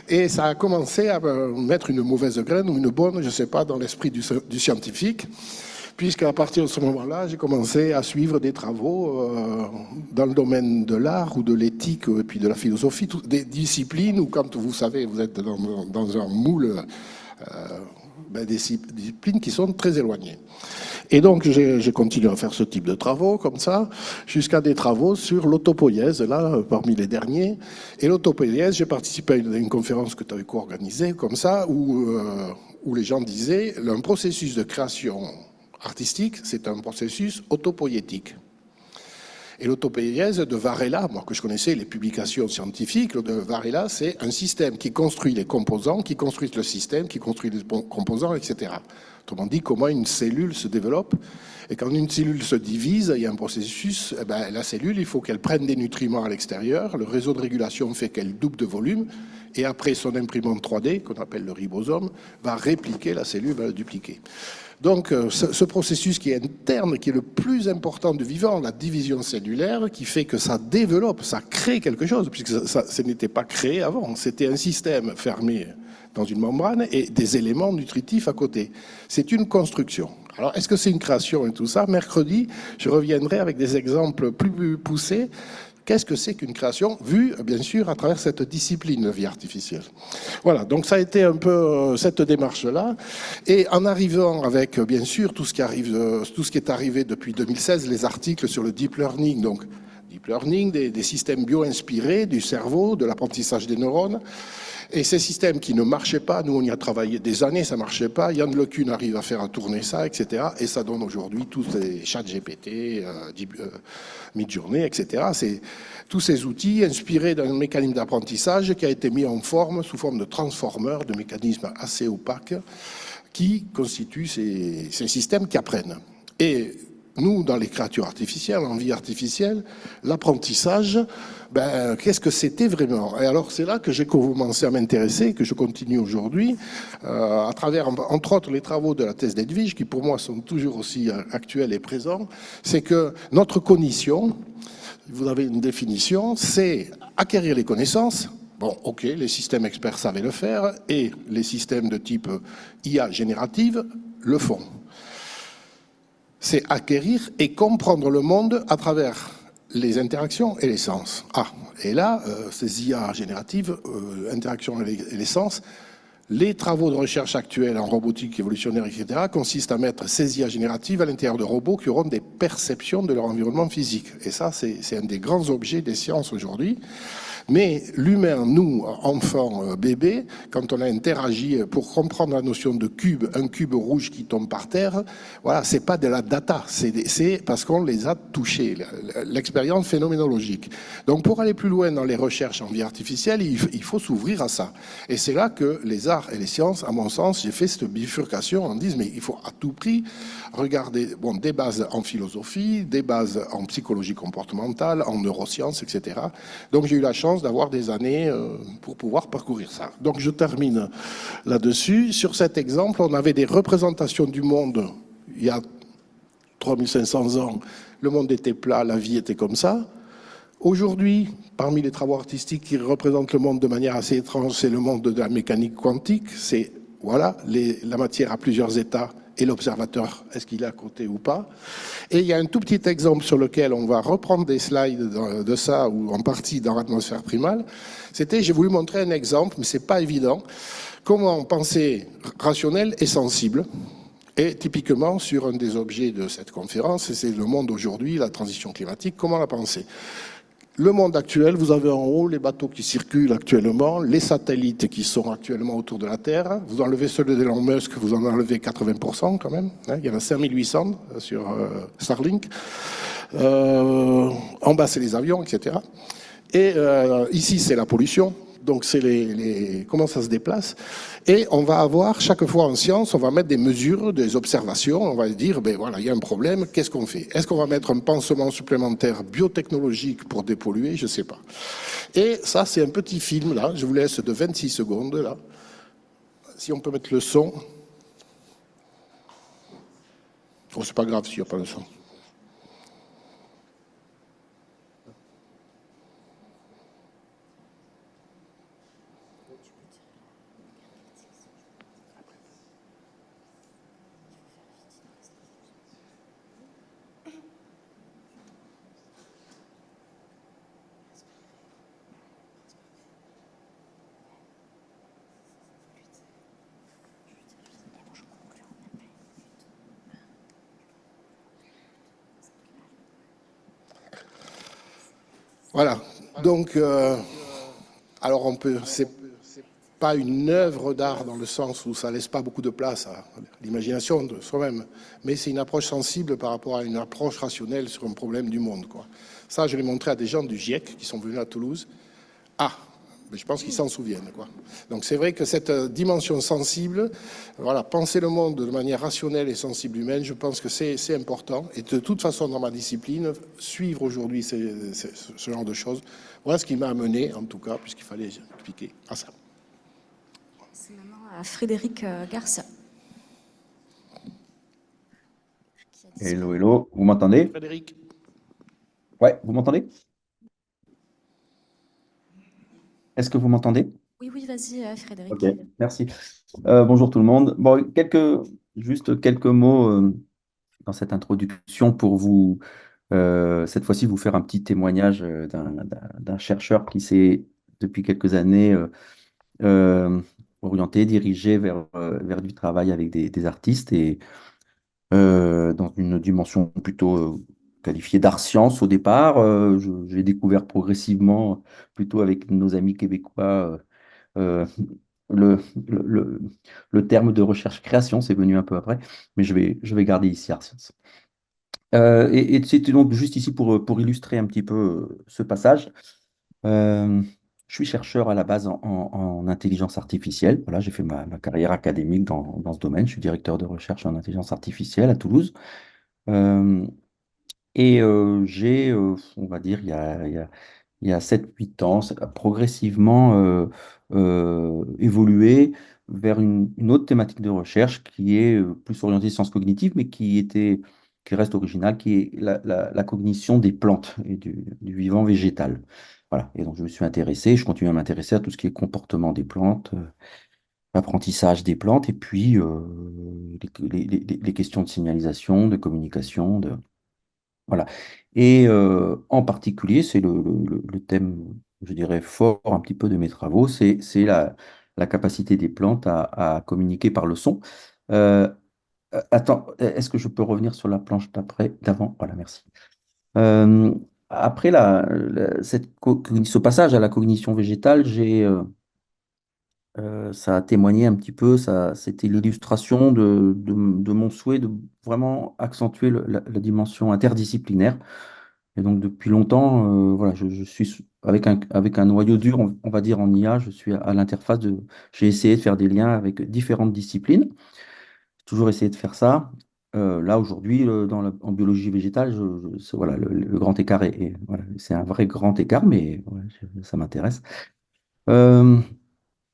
Et ça a commencé à mettre une mauvaise graine ou une bonne, je ne sais pas, dans l'esprit du scientifique, puisqu'à partir de ce moment-là, j'ai commencé à suivre des travaux dans le domaine de l'art ou de l'éthique et puis de la philosophie, des disciplines où, quand vous savez, vous êtes dans un moule, des disciplines qui sont très éloignées. Et donc, j'ai continué à faire ce type de travaux, comme ça, jusqu'à des travaux sur l'autopoïèse, là, parmi les derniers. Et l'autopoïèse, j'ai participé à une conférence que tu avais co-organisée, comme ça, où les gens disaient, un processus de création artistique, c'est un processus autopoïétique. Et l'autopoïèse de Varela, moi que je connaissais les publications scientifiques de Varela, c'est un système qui construit les composants, qui construit le système, qui construit les composants, etc. Autrement dit, comment une cellule se développe. Et quand une cellule se divise, il y a un processus, la cellule, il faut qu'elle prenne des nutriments à l'extérieur, le réseau de régulation fait qu'elle double de volume, et après son imprimante 3D, qu'on appelle le ribosome, va répliquer la cellule, va la dupliquer. Donc, ce processus qui est interne, qui est le plus important du vivant, la division cellulaire, qui fait que ça développe, ça crée quelque chose, puisque ça n'était pas créé avant. C'était un système fermé dans une membrane et des éléments nutritifs à côté. C'est une construction. Alors, est-ce que c'est une création et tout ça? Mercredi, je reviendrai avec des exemples plus poussés. Qu'est-ce que c'est qu'une création vue, bien sûr, à travers cette discipline de vie artificielle? Voilà, donc ça a été un peu cette démarche-là. Et en arrivant avec, bien sûr, tout ce qui est arrivé depuis 2016, les articles sur le deep learning, donc deep learning, des systèmes bio-inspirés du cerveau, de l'apprentissage des neurones. Et ces systèmes qui ne marchaient pas, nous on y a travaillé des années, ça ne marchait pas. Yann LeCun arrive à faire tourner ça, etc. Et ça donne aujourd'hui tous les chats GPT, Midjourney, etc. C'est tous ces outils inspirés d'un mécanisme d'apprentissage qui a été mis en forme, sous forme de transformeurs, de mécanismes assez opaques, qui constituent ces systèmes qui apprennent. Et nous, dans les créatures artificielles, en vie artificielle, l'apprentissage, qu'est-ce que c'était vraiment? Et alors, c'est là que j'ai commencé à m'intéresser, que je continue aujourd'hui, à travers, entre autres, les travaux de la thèse d'Edwige, qui pour moi sont toujours aussi actuels et présents. C'est que notre cognition, vous avez une définition, c'est acquérir les connaissances. Bon, ok, les systèmes experts savaient le faire, et les systèmes de type IA générative le font. C'est acquérir et comprendre le monde à travers les interactions et les sens. Et là, ces IA génératives, interactions et les sens, les travaux de recherche actuels en robotique évolutionnaire, etc., consistent à mettre ces IA génératives à l'intérieur de robots qui auront des perceptions de leur environnement physique. Et ça, c'est un des grands objets des sciences aujourd'hui. Mais l'humain, nous, enfants, bébés, quand on a interagi pour comprendre la notion de cube, un cube rouge qui tombe par terre, voilà, c'est pas de la data, c'est parce qu'on les a touchés, l'expérience phénoménologique. Donc pour aller plus loin dans les recherches en vie artificielle, il faut s'ouvrir à ça. Et c'est là que les arts et les sciences, à mon sens, j'ai fait cette bifurcation en disant, mais il faut à tout prix regarder des bases en philosophie, des bases en psychologie comportementale, en neurosciences, etc. Donc j'ai eu la chance d'avoir des années pour pouvoir parcourir ça. Donc je termine là-dessus. Sur cet exemple, on avait des représentations du monde il y a 3500 ans. Le monde était plat, la vie était comme ça. Aujourd'hui, parmi les travaux artistiques qui représentent le monde de manière assez étrange, c'est le monde de la mécanique quantique. C'est voilà, la matière a plusieurs états et l'observateur, est-ce qu'il est à côté ou pas. Et il y a un tout petit exemple sur lequel on va reprendre des slides de ça, ou en partie dans l'atmosphère primale. C'était, j'ai voulu montrer un exemple, mais c'est pas évident, comment penser rationnel et sensible. Et typiquement, sur un des objets de cette conférence, c'est le monde aujourd'hui, la transition climatique, comment la penser. Le monde actuel, vous avez en haut les bateaux qui circulent actuellement, les satellites qui sont actuellement autour de la Terre. Vous enlevez ceux d'Elon Musk, vous en enlevez 80% quand même. Il y en a 5800 sur Starlink. En bas, c'est les avions, etc. Et ici, c'est la pollution. Donc, c'est comment ça se déplace. Et on va avoir, chaque fois en science, on va mettre des mesures, des observations. On va dire, ben voilà, il y a un problème, qu'est-ce qu'on fait? Est-ce qu'on va mettre un pansement supplémentaire biotechnologique pour dépolluer? Je ne sais pas. Et ça, c'est un petit film, là. Je vous laisse de 26 secondes, là. Si on peut mettre le son. Oh, c'est pas grave s'il n'y a pas le son. Voilà. Donc, alors on peut, c'est pas une œuvre d'art dans le sens où ça laisse pas beaucoup de place à l'imagination de soi-même, mais c'est une approche sensible par rapport à une approche rationnelle sur un problème du monde, quoi. Ça, je l'ai montré à des gens du GIEC qui sont venus à Toulouse. Ah, mais je pense qu'ils s'en souviennent, quoi. Donc c'est vrai que cette dimension sensible, voilà, penser le monde de manière rationnelle et sensible humaine, je pense que c'est important. Et de toute façon, dans ma discipline, suivre aujourd'hui ce genre de choses, voilà ce qui m'a amené, en tout cas, puisqu'il fallait expliquer à ça. C'est maintenant à Frédéric Garcia. Hello, hello, vous m'entendez? Frédéric. Ouais, vous m'entendez? Est-ce que vous m'entendez? Oui, oui, vas-y, Frédéric. Ok, merci. Bonjour tout le monde. Bon, juste quelques mots dans cette introduction pour vous, cette fois-ci, vous faire un petit témoignage d'un chercheur qui s'est, depuis quelques années, orienté, dirigé vers du travail avec des artistes et dans une dimension plutôt qualifiée d'art-science au départ. J'ai découvert progressivement, plutôt avec nos amis québécois, euh, le, le, le- le terme de recherche-création, c'est venu un peu après, mais je vais garder ici art-science. Et c'était donc juste ici pour illustrer un petit peu ce passage. Euh, je suis chercheur à la base en intelligence artificielle. Voilà, j'ai fait ma carrière académique dans ce domaine. Je suis directeur de recherche en intelligence artificielle à Toulouse. Euh, on va dire, il y a 7-8 ans, ça a progressivement évolué vers une autre thématique de recherche qui est plus orientée sciences cognitives, mais qui reste originale, qui est la cognition des plantes et du vivant végétal. Voilà. Et donc, je me suis intéressé, je continue à m'intéresser à tout ce qui est comportement des plantes, apprentissage des plantes, et puis les questions de signalisation, de communication, voilà. Et en particulier, c'est le thème, je dirais, fort un petit peu de mes travaux, c'est la capacité des plantes à communiquer par le son. Euh, Attends, est-ce que je peux revenir sur la planche d'avant? Voilà, merci. Euh, après ce passage à la cognition végétale, ça a témoigné un petit peu, c'était l'illustration de mon souhait de vraiment accentuer la dimension interdisciplinaire. Et donc depuis longtemps, voilà, je suis avec un noyau dur, on va dire en IA, je suis à l'interface j'ai essayé de faire des liens avec différentes disciplines, toujours essayé de faire ça. Là aujourd'hui, en biologie végétale, voilà, le grand écart voilà, c'est un vrai grand écart, mais ouais, ça m'intéresse. Euh,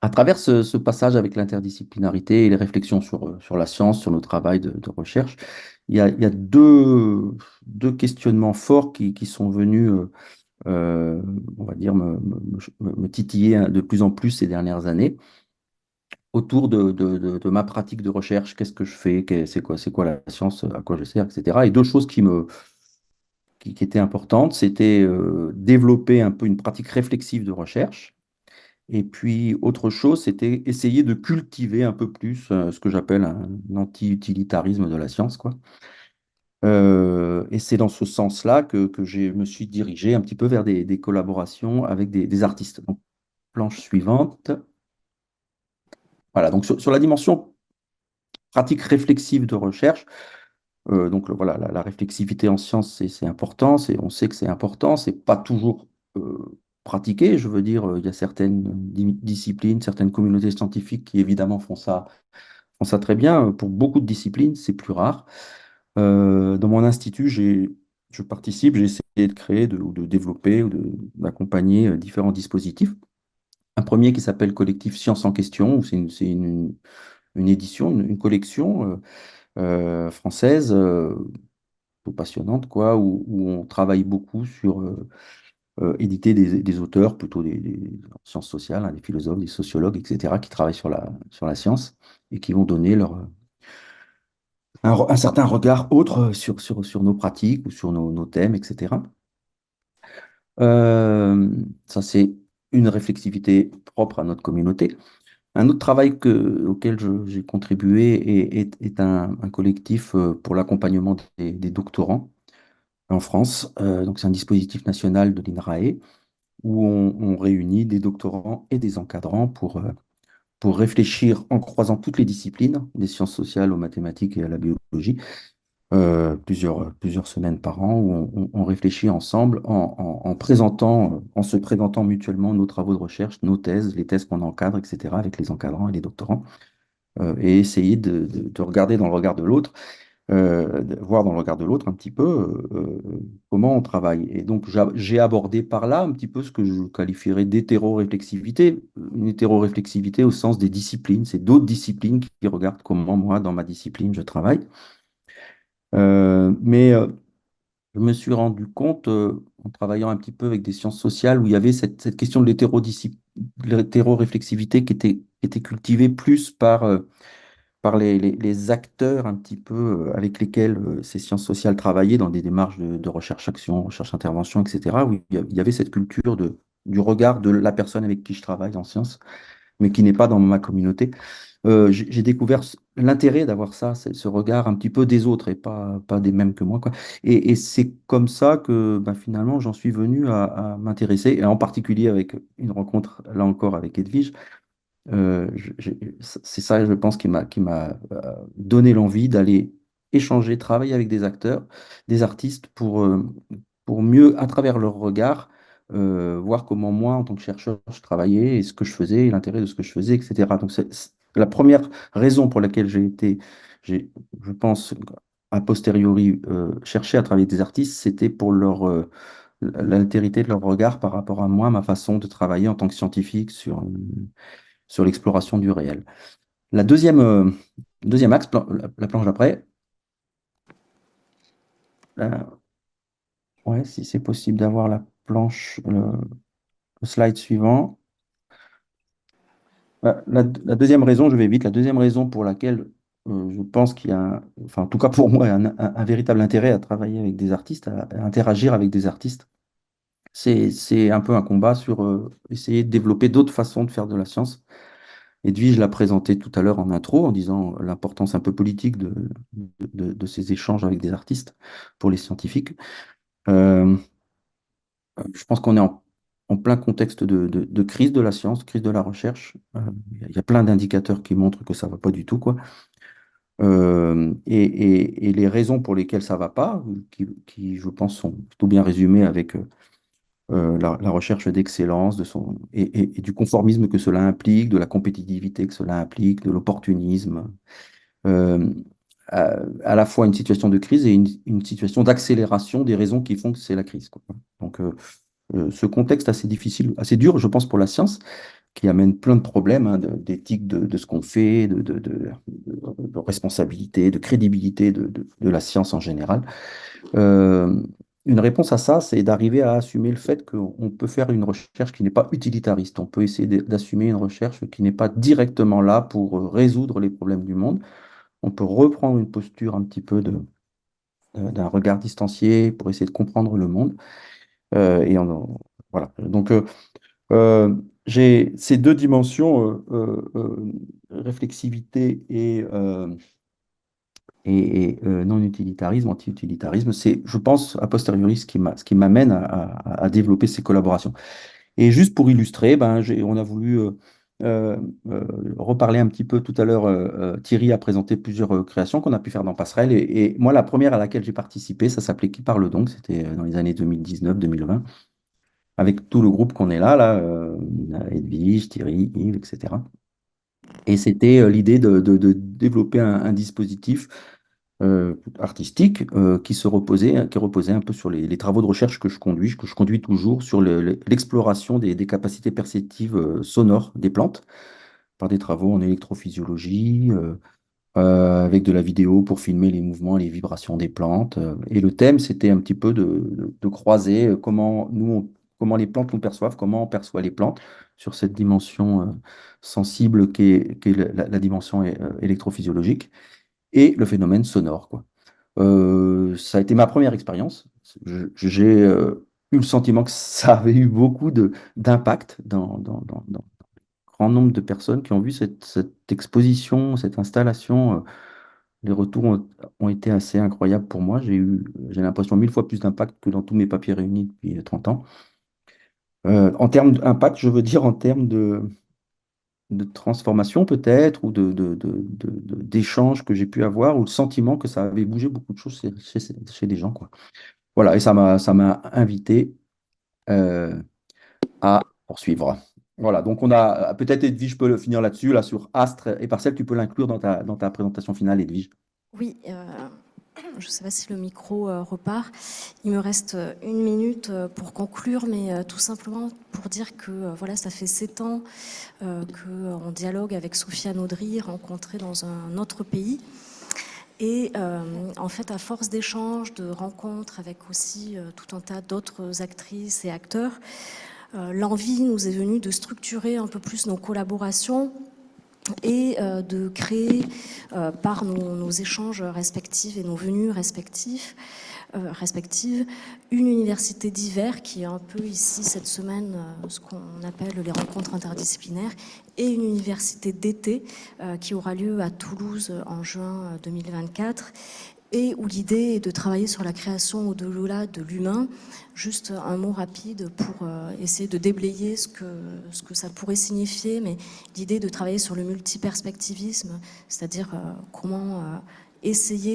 à travers ce passage avec l'interdisciplinarité et les réflexions sur la science, sur nos travaux de recherche, il y a deux questionnements forts qui sont venus, on va dire, me titiller de plus en plus ces dernières années autour de ma pratique de recherche. Qu'est-ce que je fais? C'est quoi la science? À quoi je sers? Etc. Et deux choses qui étaient importantes, c'était développer un peu une pratique réflexive de recherche. Et puis, autre chose, c'était essayer de cultiver un peu plus ce que j'appelle un anti-utilitarisme de la science, quoi. Et c'est dans ce sens-là que je me suis dirigé un petit peu vers des collaborations avec des artistes. Donc, planche suivante. Voilà, donc sur la dimension pratique réflexive de recherche, donc voilà, la réflexivité en sciences, c'est important, on sait que c'est important, c'est pas toujours pratiqué, je veux dire, il y a certaines disciplines, certaines communautés scientifiques qui évidemment font ça très bien. Pour beaucoup de disciplines, c'est plus rare. Dans mon institut, je participe, j'ai essayé de créer ou de développer ou d'accompagner différents dispositifs. Un premier qui s'appelle Collectif Science en Question, où c'est une édition, une collection française, plutôt passionnante, quoi, où on travaille beaucoup sur éditer des auteurs, plutôt des sciences sociales, hein, des philosophes, des sociologues, etc., qui travaillent sur la science et qui vont donner un certain regard autre sur nos pratiques ou sur nos thèmes, etc. Ça, c'est une réflexivité propre à notre communauté. Un autre travail auquel j'ai contribué est un collectif pour l'accompagnement des doctorants en France. Donc, c'est un dispositif national de l'INRAE où on réunit des doctorants et des encadrants pour réfléchir en croisant toutes les disciplines, des sciences sociales aux mathématiques et à la biologie, plusieurs semaines par an, où on réfléchit ensemble en se présentant mutuellement nos travaux de recherche, nos thèses, les thèses qu'on encadre, etc., avec les encadrants et les doctorants, et essayer de regarder dans le regard de l'autre, de voir dans le regard de l'autre un petit peu comment on travaille. Et donc, j'ai abordé par là un petit peu ce que je qualifierais d'hétéroréflexivité, une hétéroréflexivité au sens des disciplines. C'est d'autres disciplines qui regardent comment moi, dans ma discipline, je travaille. Mais je me suis rendu compte, en travaillant un petit peu avec des sciences sociales, où il y avait cette question de l'hétéroréflexivité qui était cultivée plus par les acteurs un petit peu avec lesquels ces sciences sociales travaillaient dans des démarches de recherche-action, recherche-intervention, etc., où il y avait cette culture du regard de la personne avec qui je travaille en sciences, mais qui n'est pas dans ma communauté. J'ai découvert l'intérêt d'avoir ça, ce regard un petit peu des autres et pas des mêmes que moi, quoi. Et c'est comme ça que ben, finalement j'en suis venu à m'intéresser, et en particulier avec une rencontre, là encore, avec Edwige. C'est ça, je pense, qui m'a donné l'envie d'aller échanger, travailler avec des acteurs, des artistes pour mieux, à travers leur regard, voir comment moi, en tant que chercheur, je travaillais et ce que je faisais, et l'intérêt de ce que je faisais, etc. Donc, c'est la première raison pour laquelle je pense, a posteriori, chercher à travailler avec des artistes, c'était pour l'altérité de leur regard par rapport à moi, ma façon de travailler en tant que scientifique sur l'exploration du réel. Deuxième axe, la planche d'après. Ouais, si c'est possible d'avoir la planche, le slide suivant. La deuxième raison, je vais vite, la deuxième raison pour laquelle je pense qu'il y a, enfin en tout cas pour moi, un véritable intérêt à travailler avec des artistes, à interagir avec des artistes, c'est un peu un combat sur essayer de développer d'autres façons de faire de la science. Edwige l'a présenté tout à l'heure en intro en disant l'importance un peu politique de ces échanges avec des artistes pour les scientifiques. Euh, Je pense qu'on est en plein contexte de crise de la science, crise de la recherche. Il y a plein d'indicateurs qui montrent que ça ne va pas du tout, quoi. Et les raisons pour lesquelles ça ne va pas, qui, je pense, sont plutôt bien résumées avec la recherche d'excellence et du conformisme que cela implique, de la compétitivité que cela implique, de l'opportunisme. Euh, à la fois une situation de crise et une situation d'accélération des raisons qui font que c'est la crise, quoi. Donc, ce contexte assez difficile, assez dur, je pense, pour la science, qui amène plein de problèmes, hein, d'éthique de ce qu'on fait, de responsabilité, de crédibilité de la science en général. Euh, une réponse à ça, c'est d'arriver à assumer le fait qu'on peut faire une recherche qui n'est pas utilitariste. On peut essayer d'assumer une recherche qui n'est pas directement là pour résoudre les problèmes du monde. On peut reprendre une posture un petit peu d'un regard distancié pour essayer de comprendre le monde. Voilà. Donc, j'ai ces deux dimensions, réflexivité et non-utilitarisme, anti-utilitarisme. C'est, je pense, a posteriori, ce qui m'amène à développer ces collaborations. Et juste pour illustrer, on a voulu euh, reparler un petit peu tout à l'heure. Thierry a présenté plusieurs créations qu'on a pu faire dans Passerelle. Et moi, la première à laquelle j'ai participé, ça s'appelait Qui parle donc? C'était dans les années 2019-2020, avec tout le groupe qu'on est là, Edwige, Thierry, Yves, etc. Et c'était l'idée de développer un dispositif artistique qui reposait un peu sur les travaux de recherche que je conduis toujours sur l'exploration des capacités perceptives sonores des plantes par des travaux en électrophysiologie, avec de la vidéo pour filmer les mouvements et les vibrations des plantes. Et le thème, c'était un petit peu de croiser comment les plantes nous perçoivent, comment on perçoit les plantes sur cette dimension sensible qui est la dimension électrophysiologique et le phénomène sonore, quoi. Ça a été ma première expérience. J'ai eu le sentiment que ça avait eu beaucoup d'impact dans grand nombre de personnes qui ont vu cette exposition, cette installation. Les retours ont été assez incroyables pour moi. J'ai l'impression 1000 fois plus d'impact que dans tous mes papiers réunis depuis 30 ans. En termes d'impact, je veux dire en termes de transformation peut-être, ou d'échanges que j'ai pu avoir, ou le sentiment que ça avait bougé beaucoup de choses chez les gens, quoi. Voilà, et ça m'a invité à poursuivre. Voilà, donc on a peut-être, Edwige, je peux le finir là-dessus, là sur Astre et Parcelle, tu peux l'inclure dans ta présentation finale, Edwige. Oui, je ne sais pas si le micro repart. Il me reste 1 minute pour conclure, mais tout simplement pour dire que voilà, ça fait 7 ans qu'on dialogue avec Sofiane Audry, rencontrée dans un autre pays. Et en fait, à force d'échanges, de rencontres avec aussi tout un tas d'autres actrices et acteurs, l'envie nous est venue de structurer un peu plus nos collaborations et de créer par nos échanges respectifs et nos venues respectives, une université d'hiver qui est un peu ici cette semaine ce qu'on appelle les rencontres interdisciplinaires, et une université d'été qui aura lieu à Toulouse en juin 2024, et où l'idée est de travailler sur la création au-delà de l'humain. Juste un mot rapide pour essayer de déblayer ce que ça pourrait signifier, mais l'idée de travailler sur le multiperspectivisme, c'est-à-dire comment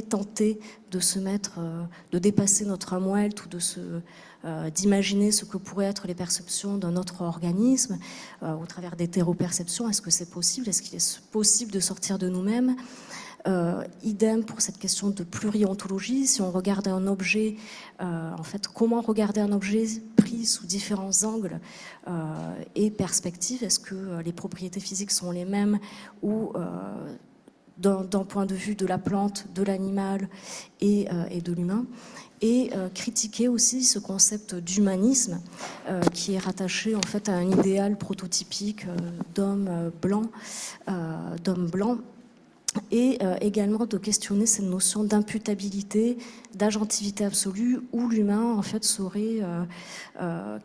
tenter de se mettre, de dépasser notre moelle, ou d'imaginer ce que pourraient être les perceptions d'un autre organisme au travers d'hétéroperceptions. Est-ce que c'est possible? Est-ce qu'il est possible de sortir de nous-mêmes? Idem pour cette question de pluriontologie. Si on regarde un objet, en fait, comment regarder un objet pris sous différents angles et perspectives? Est-ce que les propriétés physiques sont les mêmes ou d'un point de vue de la plante, de l'animal et de l'humain? Et critiquer aussi ce concept d'humanisme qui est rattaché en fait à un idéal prototypique d'homme blanc, et également de questionner cette notion d'imputabilité, d'agentivité absolue, où l'humain en fait serait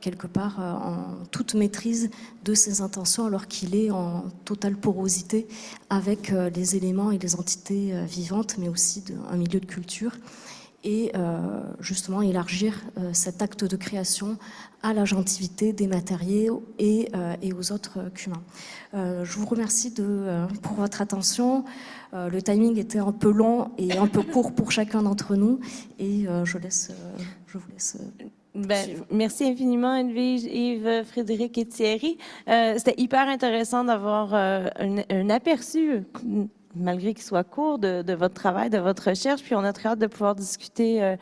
quelque part en toute maîtrise de ses intentions, alors qu'il est en totale porosité avec les éléments et les entités vivantes, mais aussi un milieu de culture. et justement élargir cet acte de création à l'agentivité des matériaux et aux autres qu'humains. Je vous remercie pour votre attention. Le timing était un peu long et un peu court pour chacun d'entre nous, et je vous laisse. Merci infiniment, Edwige, Yves, Frédéric et Thierry. C'était hyper intéressant d'avoir un aperçu, malgré qu'il soit court, de votre travail, de votre recherche. Puis on a très hâte de pouvoir discuter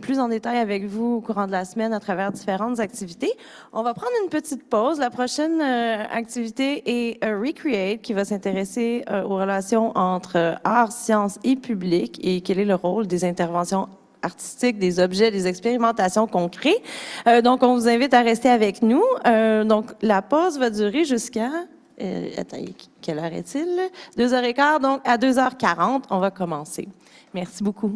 plus en détail avec vous au courant de la semaine à travers différentes activités. On va prendre une petite pause. La prochaine activité est Recreate, qui va s'intéresser aux relations entre art, sciences et public et quel est le rôle des interventions artistiques, des objets, des expérimentations qu'on crée. Donc, on vous invite à rester avec nous. Donc, la pause va durer jusqu'à... attendez, quelle heure est-il? 2h15, donc à 2h40, on va commencer. Merci beaucoup.